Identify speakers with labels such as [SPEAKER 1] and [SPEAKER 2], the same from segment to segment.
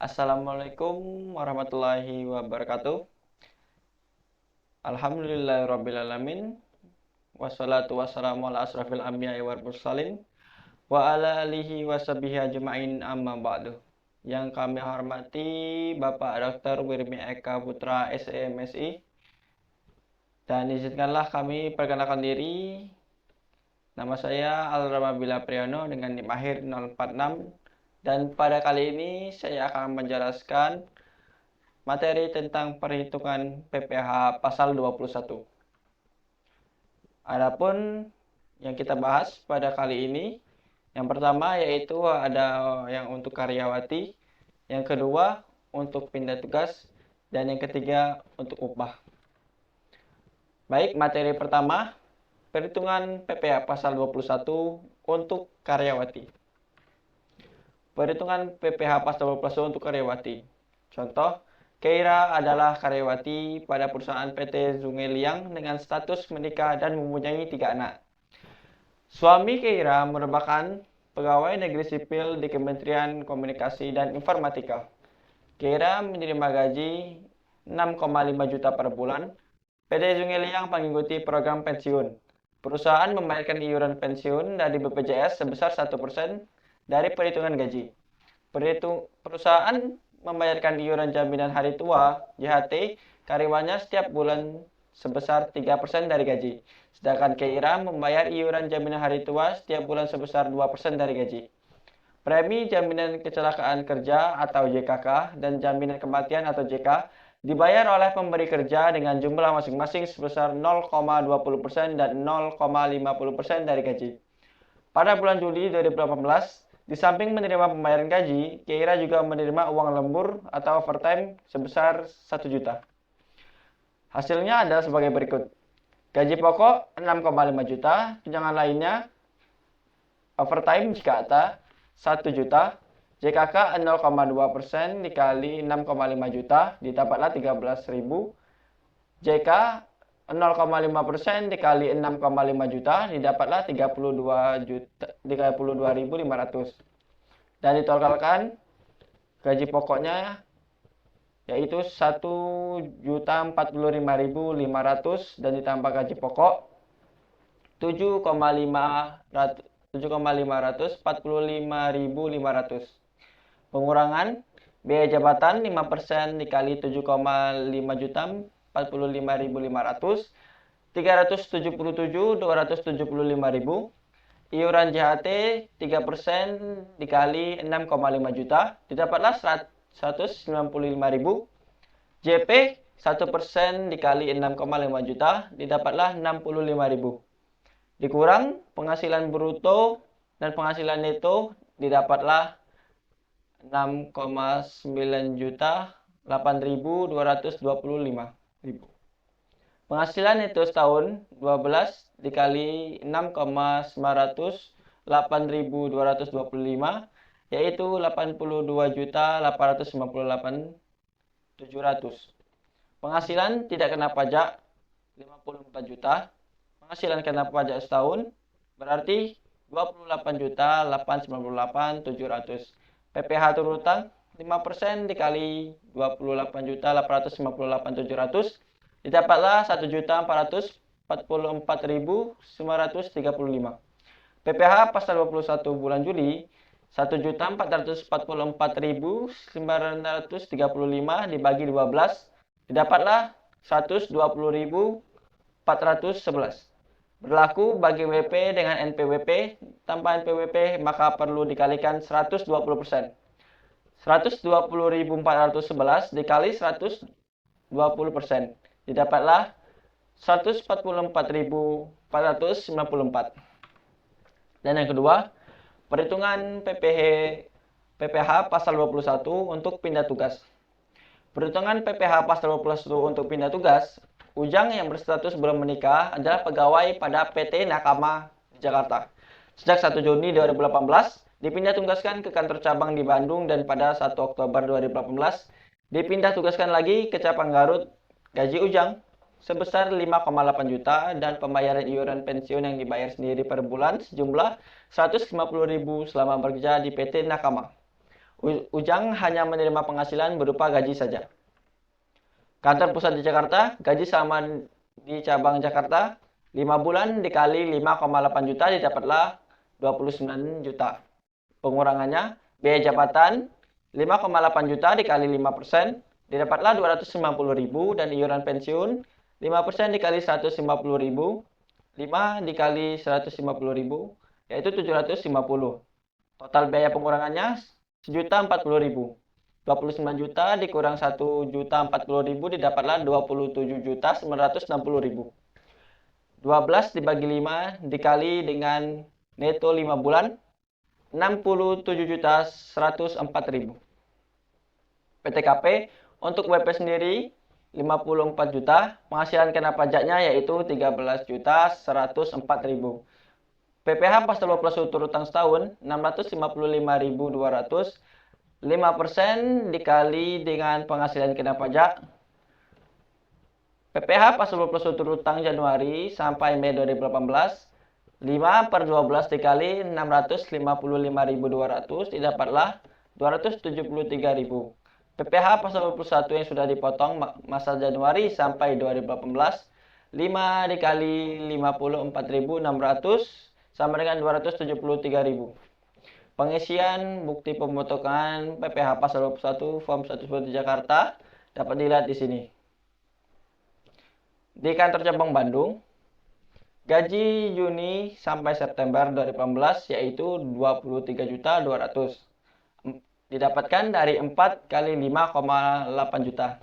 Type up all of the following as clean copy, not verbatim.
[SPEAKER 1] Assalamualaikum warahmatullahi wabarakatuh. Alhamdulillahirrabbilalamin. Wassalatu wassalamu ala asrafil anbiya'i wal mursalin wa ala alihi washabihi ajma'in amma ba'du. Yang kami hormati Bapak Dr. Wirmi Eka Putra SEMSI, dan izinkanlah kami perkenalkan diri. Nama saya Alramabila Priyono dengan NIM akhir 046, dan pada kali ini saya akan menjelaskan materi tentang perhitungan PPh pasal 21. Adapun yang kita bahas pada kali ini, yang pertama yaitu ada yang untuk karyawati, yang kedua untuk pindah tugas, dan yang ketiga untuk upah. Baik, materi pertama, perhitungan PPh pasal 21 untuk karyawati. Perhitungan PPh pasal 21 untuk karyawati. Contoh, Keira adalah karyawati pada perusahaan PT Sungai Liang dengan status menikah dan mempunyai 3 anak. Suami Keira merupakan pegawai negeri sipil di Kementerian Komunikasi dan Informatika. Keira menerima gaji 6,5 juta per bulan. PT Sungai Liang mengikuti program pensiun. Perusahaan membayarkan iuran pensiun dari BPJS sebesar 1% dari perhitungan gaji. Perusahaan membayarkan iuran jaminan hari tua JHT karyawannya setiap bulan sebesar 3% dari gaji. Sedangkan Keira membayar iuran jaminan hari tua setiap bulan sebesar 2% dari gaji. Premi jaminan kecelakaan kerja atau JKK dan jaminan kematian atau JK dibayar oleh pemberi kerja dengan jumlah masing-masing sebesar 0,20% dan 0,50% dari gaji. Pada bulan Juli 2018, di samping menerima pembayaran gaji, Keira juga menerima uang lembur atau overtime sebesar 1 juta. Hasilnya adalah sebagai berikut. Gaji pokok 6,5 juta, tunjangan lainnya overtime jika ada 1 juta, JKK 0,2% dikali 6,5 juta didapatlah 13.000, JK 0,5% dikali 6,5 juta didapatlah 32.500, dan ditotalkan gaji pokoknya yaitu 1.045.500 dan ditambah gaji pokok 7,545.500. Pengurangan biaya jabatan 5% dikali 7,5 juta 45.500, 377.275.000. Iuran JHT 3% dikali 6,5 juta didapatlah 195.000. JP 1% dikali 6,5 juta didapatlah 65.000. Dikurang penghasilan bruto dan penghasilan neto didapatlah 6,9 juta 8.225.000. Penghasilan neto setahun 12 dikali 6,908.225 yaitu 82.858.700. Penghasilan tidak kena pajak 54 juta. Penghasilan kena pajak setahun berarti 28.898.700. PPh turun utang 5% dikali 28.858.700 didapatlah 1.444.935. PPh pasal 21 bulan Juli 1.444.935 dibagi 12 didapatlah 120.411. Berlaku bagi WP dengan NPWP. Tanpa NPWP maka perlu dikalikan 120%. 120.411 dikali 120% didapatlah 144.494. Dan yang kedua, perhitungan PPh pasal 21 untuk pindah tugas. Perhitungan PPh pasal 21 untuk pindah tugas, Ujang yang berstatus belum menikah adalah pegawai pada PT Nakama Jakarta. Sejak 1 Juni 2018 dipindah tugaskan ke kantor cabang di Bandung, dan pada 1 Oktober 2018 dipindah tugaskan lagi ke cabang Garut. Gaji Ujang sebesar 5,8 juta dan pembayaran iuran pensiun yang dibayar sendiri per bulan sejumlah 150.000 selama bekerja di PT Nakama. Ujang hanya menerima penghasilan berupa gaji saja. Kantor pusat di Jakarta, gaji selama di cabang Jakarta 5 bulan dikali 5,8 juta didapatlah 29 juta. Pengurangannya, biaya jabatan 5,8 juta dikali 5% didapatlah 250.000 dan iuran pensiun 5% dikali 150.000, 5 dikali 150.000 yaitu 750. Total biaya pengurangannya 1.040.000. 29 juta dikurang 1.040.000 didapatlah 27.960.000. 12 dibagi 5 dikali dengan neto 5 bulan 67.104.000. PTKP untuk WP sendiri 54 juta, penghasilan kena pajaknya yaitu 13.104.000. PPh pas 12 tur utang setahun 655.200, 5% dikali dengan penghasilan kena pajak. PPh pas 12 tur utang Januari sampai Mei 2018, 5/12 dikali 655.200 didapatlah 273.000. PPh pasal 21 yang sudah dipotong masa Januari sampai 2018, 5 dikali 54.600 sama dengan 273.000. Pengisian bukti pemotongan PPh pasal 21 form 1 di Jakarta dapat dilihat di sini. Di kantor cabang Bandung, gaji Juni sampai September 2018 yaitu 23.200. Didapatkan dari 4 kali 5,8 juta.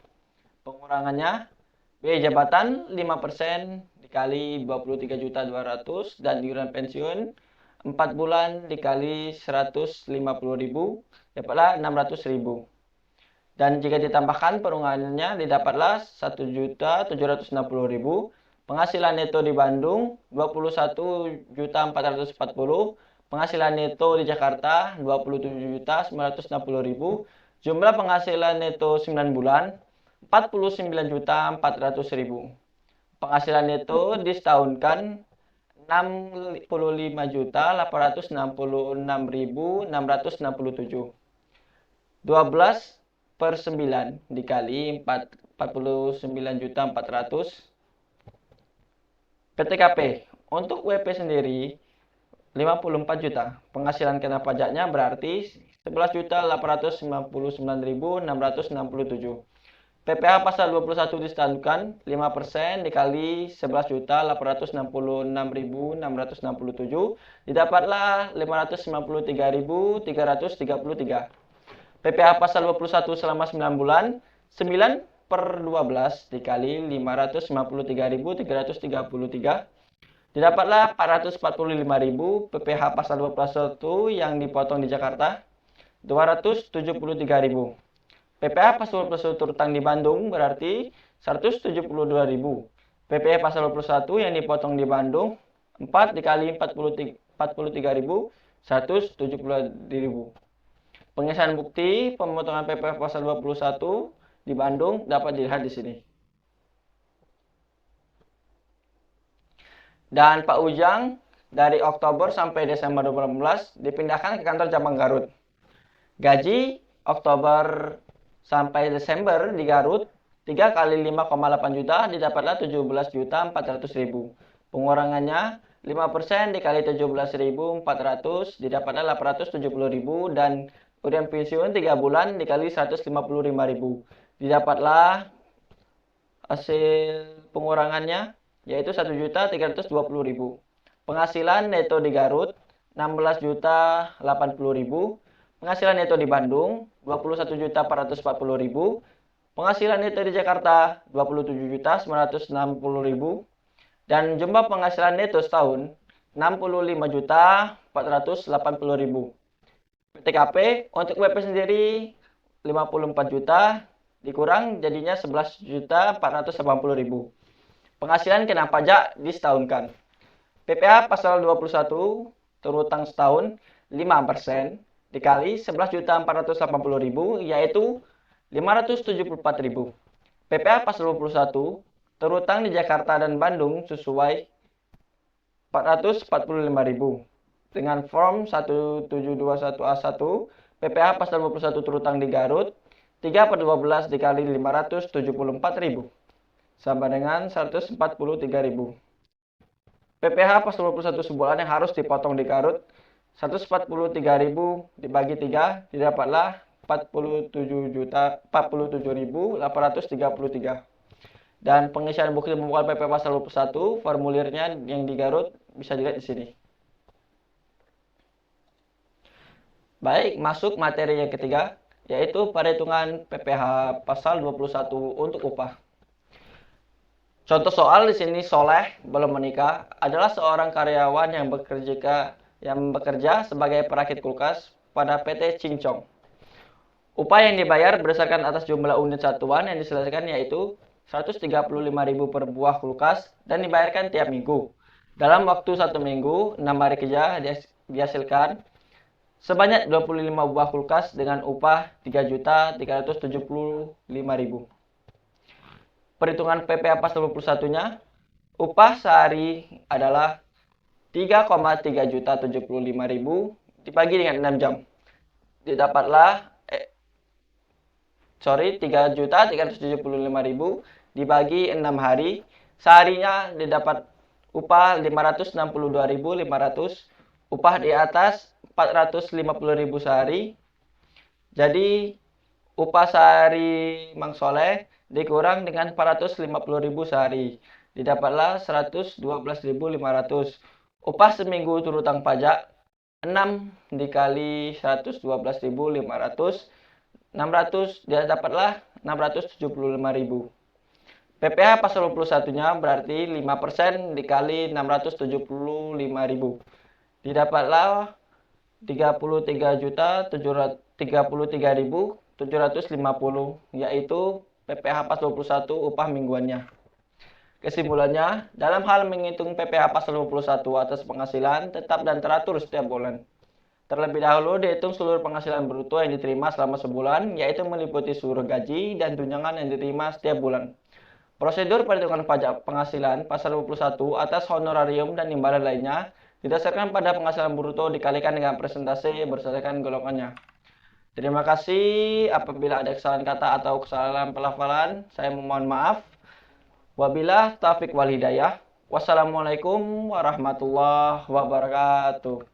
[SPEAKER 1] Pengurangannya, biaya jabatan 5% dikali 23.200 dan iuran pensiun 4 bulan dikali 150.000 dapatlah 600.000. Dan jika ditambahkan pengurangannya didapatlah 1.760.000. Penghasilan neto di Bandung 21.440. Penghasilan neto di Jakarta 27.960.000. Jumlah penghasilan neto 9 bulan 49.400.000. Penghasilan neto disetahunkan 65.866.667. 12/9 dikali 49.400. PTKP untuk WP sendiri 54 juta. Penghasilan kena pajaknya berarti 11.899.667. PPh pasal 21 disetandukkan 5% dikali 11.866.667 didapatlah 593.333. PPh pasal 21 selama 9 bulan 9/12 dikali 553.333 didapatlah 445.000. PPh pasal 21 yang dipotong di Jakarta 273.000. PPh pasal 21 utang di Bandung berarti 172.000. PPh pasal 21 yang dipotong di Bandung 4 dikali 43.000 170.000. Pengisian bukti pemotongan PPh pasal 21 di Bandung dapat dilihat di sini. Dan Pak Ujang dari Oktober sampai Desember 2018 dipindahkan ke kantor cabang Garut. Gaji Oktober sampai Desember di Garut 3 kali 5,8 juta didapatlah 17.400.000. Pengurangannya 5% dikali 17.400 didapatlah 870.000 dan iuran pensiun 3 bulan dikali 155.000. Didapatlah hasil pengurangannya yaitu 1.320.000. Penghasilan neto di Garut 16.080.000. Penghasilan neto di Bandung 21.440.000. Penghasilan neto di Jakarta 27.960.000. Dan jumlah penghasilan neto setahun 65.480.000. PTKP untuk WP sendiri 54 juta dikurang jadinya 11.480.000. Penghasilan kena pajak disetahunkan. PPh pasal 21 terutang setahun 5% dikali 11.480.000 yaitu 574.000. PPh pasal 21 terutang di Jakarta dan Bandung sesuai 445.000 dengan form 1721A1 PPh pasal 21 terutang di Garut, 3/12 dikali 574.000 sama dengan 143.000. PPh pasal 21 sebulan yang harus dipotong di Garut, 143.000 dibagi 3 didapatlah 47.833. Dan pengisian bukti pembuktian PP pasal 21 formulirnya yang di Garut bisa dilihat di sini. Baik, masuk materi yang ketiga, yaitu perhitungan PPh pasal 21 untuk upah. Contoh soal di sini Soleh belum menikah adalah seorang karyawan yang bekerja sebagai perakit kulkas pada PT Cincong. Upah yang dibayar berdasarkan atas jumlah unit satuan yang diselesaikan yaitu 135.000 per buah kulkas dan dibayarkan tiap minggu. Dalam waktu 1 minggu, 6 hari kerja dihasilkan sebanyak 25 buah kulkas dengan upah 3.375.000. Perhitungan PPh pasal 21-nya, upah sehari adalah 3,3.075.000 dibagi dengan 6 jam. Didapatlah 3.375.000 dibagi 6 hari, seharinya didapat upah 562.500, upah di atas 450.000 sehari. Jadi upah sehari Mang Soleh dikurang dengan 450.000 sehari, didapatlah 112.500. Upah seminggu terutang pajak 6 dikali 112.500, 600 dia dapatlah 675.000. PPh pasal 21-nya berarti 5% dikali 675.000. Didapatlah 33.750, yaitu PPh pasal 21 upah mingguannya. Kesimpulannya, dalam hal menghitung PPh pasal 21 atas penghasilan tetap dan teratur setiap bulan. Terlebih dahulu dihitung seluruh penghasilan bruto yang diterima selama sebulan, yaitu meliputi seluruh gaji dan tunjangan yang diterima setiap bulan. Prosedur perhitungan pajak penghasilan pasal 21 atas honorarium dan imbalan lainnya didasarkan pada penghasilan bruto dikalikan dengan persentase berdasarkan golongannya. Terima kasih. Apabila ada kesalahan kata atau kesalahan pelafalan, saya memohon maaf. Wabillahi taufiq wal hidayah. Wassalamualaikum warahmatullahi wabarakatuh.